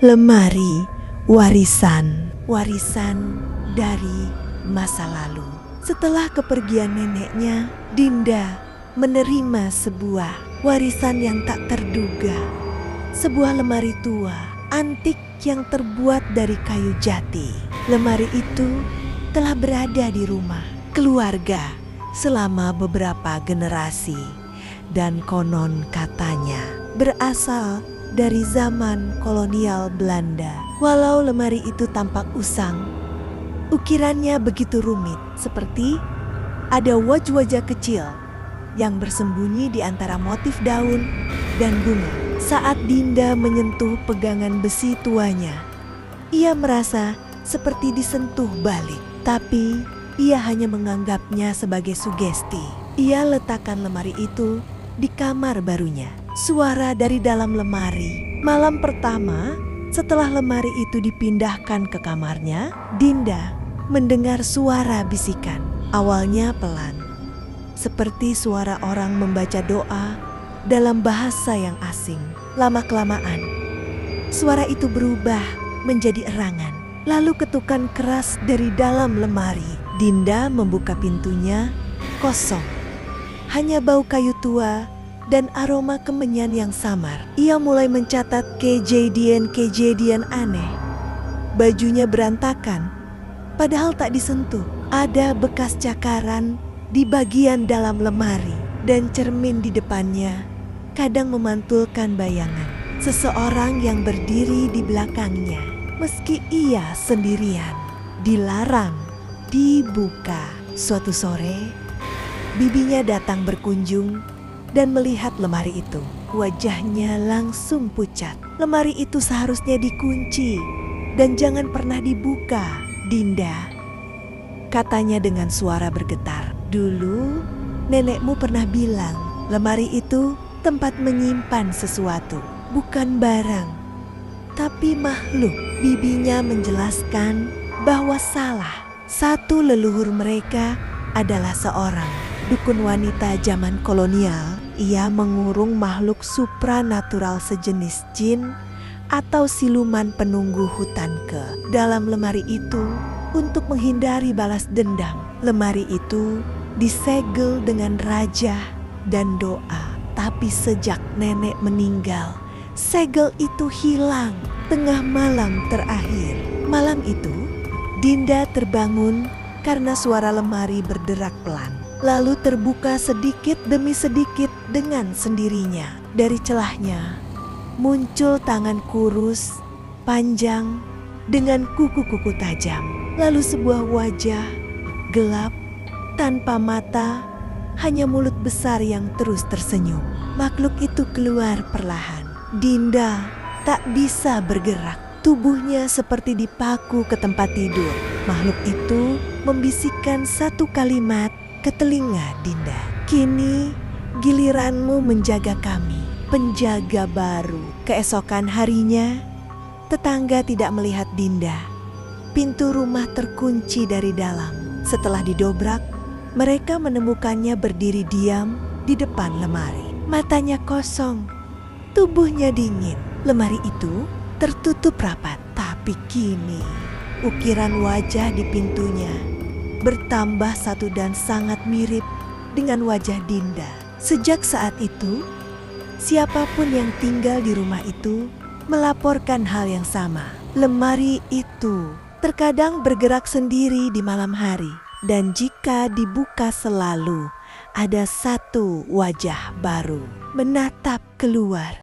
Lemari warisan dari masa lalu. Setelah kepergian neneknya, Dinda menerima sebuah warisan yang tak terduga. Sebuah lemari tua, antik yang terbuat dari kayu jati. Lemari itu telah berada di rumah keluarga selama beberapa generasi dan konon katanya berasal dari zaman kolonial Belanda. Walau lemari itu tampak usang, ukirannya begitu rumit, seperti ada wajah-wajah kecil yang bersembunyi di antara motif daun dan bunga. Saat Dinda menyentuh pegangan besi tuanya, ia merasa seperti disentuh balik, tapi ia hanya menganggapnya sebagai sugesti. Ia letakkan lemari itu di kamar barunya. Suara dari dalam lemari. Malam pertama setelah lemari itu dipindahkan ke kamarnya, Dinda mendengar suara bisikan. Awalnya pelan, seperti suara orang membaca doa dalam bahasa yang asing. Lama-kelamaan, suara itu berubah menjadi erangan. Lalu ketukan keras dari dalam lemari. Dinda membuka pintunya, kosong. Hanya bau kayu tua dan aroma kemenyan yang samar. Ia mulai mencatat kejadian-kejadian aneh. Bajunya berantakan, padahal tak disentuh. Ada bekas cakaran di bagian dalam lemari, dan cermin di depannya kadang memantulkan bayangan seseorang yang berdiri di belakangnya. Meski ia sendirian, dilarang dibuka. Suatu sore, bibinya datang berkunjung dan melihat lemari itu. Wajahnya langsung pucat. Lemari itu seharusnya dikunci dan jangan pernah dibuka, Dinda, katanya dengan suara bergetar. Dulu nenekmu pernah bilang lemari itu tempat menyimpan sesuatu, bukan barang, tapi makhluk. Bibinya menjelaskan bahwa salah satu leluhur mereka adalah seorang dukun wanita zaman kolonial. Ia mengurung makhluk supranatural sejenis jin atau siluman penunggu hutan ke dalam lemari itu untuk menghindari balas dendam. Lemari itu disegel dengan raja dan doa. Tapi sejak nenek meninggal, segel itu hilang tengah malam terakhir. Malam itu, Dinda terbangun karena suara lemari berderak pelan. Lalu terbuka sedikit demi sedikit dengan sendirinya. Dari celahnya muncul tangan kurus, panjang, dengan kuku-kuku tajam. Lalu sebuah wajah gelap, tanpa mata, hanya mulut besar yang terus tersenyum. Makhluk itu keluar perlahan. Dinda tak bisa bergerak. Tubuhnya seperti dipaku ke tempat tidur. Makhluk itu membisikkan satu kalimat ke telinga Dinda. Kini giliranmu menjaga kami, penjaga baru. Keesokan harinya, tetangga tidak melihat Dinda. Pintu rumah terkunci dari dalam. Setelah didobrak, mereka menemukannya berdiri diam di depan lemari. Matanya kosong, tubuhnya dingin. Lemari itu tertutup rapat, tapi kini ukiran wajah di pintunya bertambah satu dan sangat mirip dengan wajah Dinda. Sejak saat itu, siapapun yang tinggal di rumah itu melaporkan hal yang sama. Lemari itu terkadang bergerak sendiri di malam hari, dan jika dibuka selalu ada satu wajah baru menatap keluar.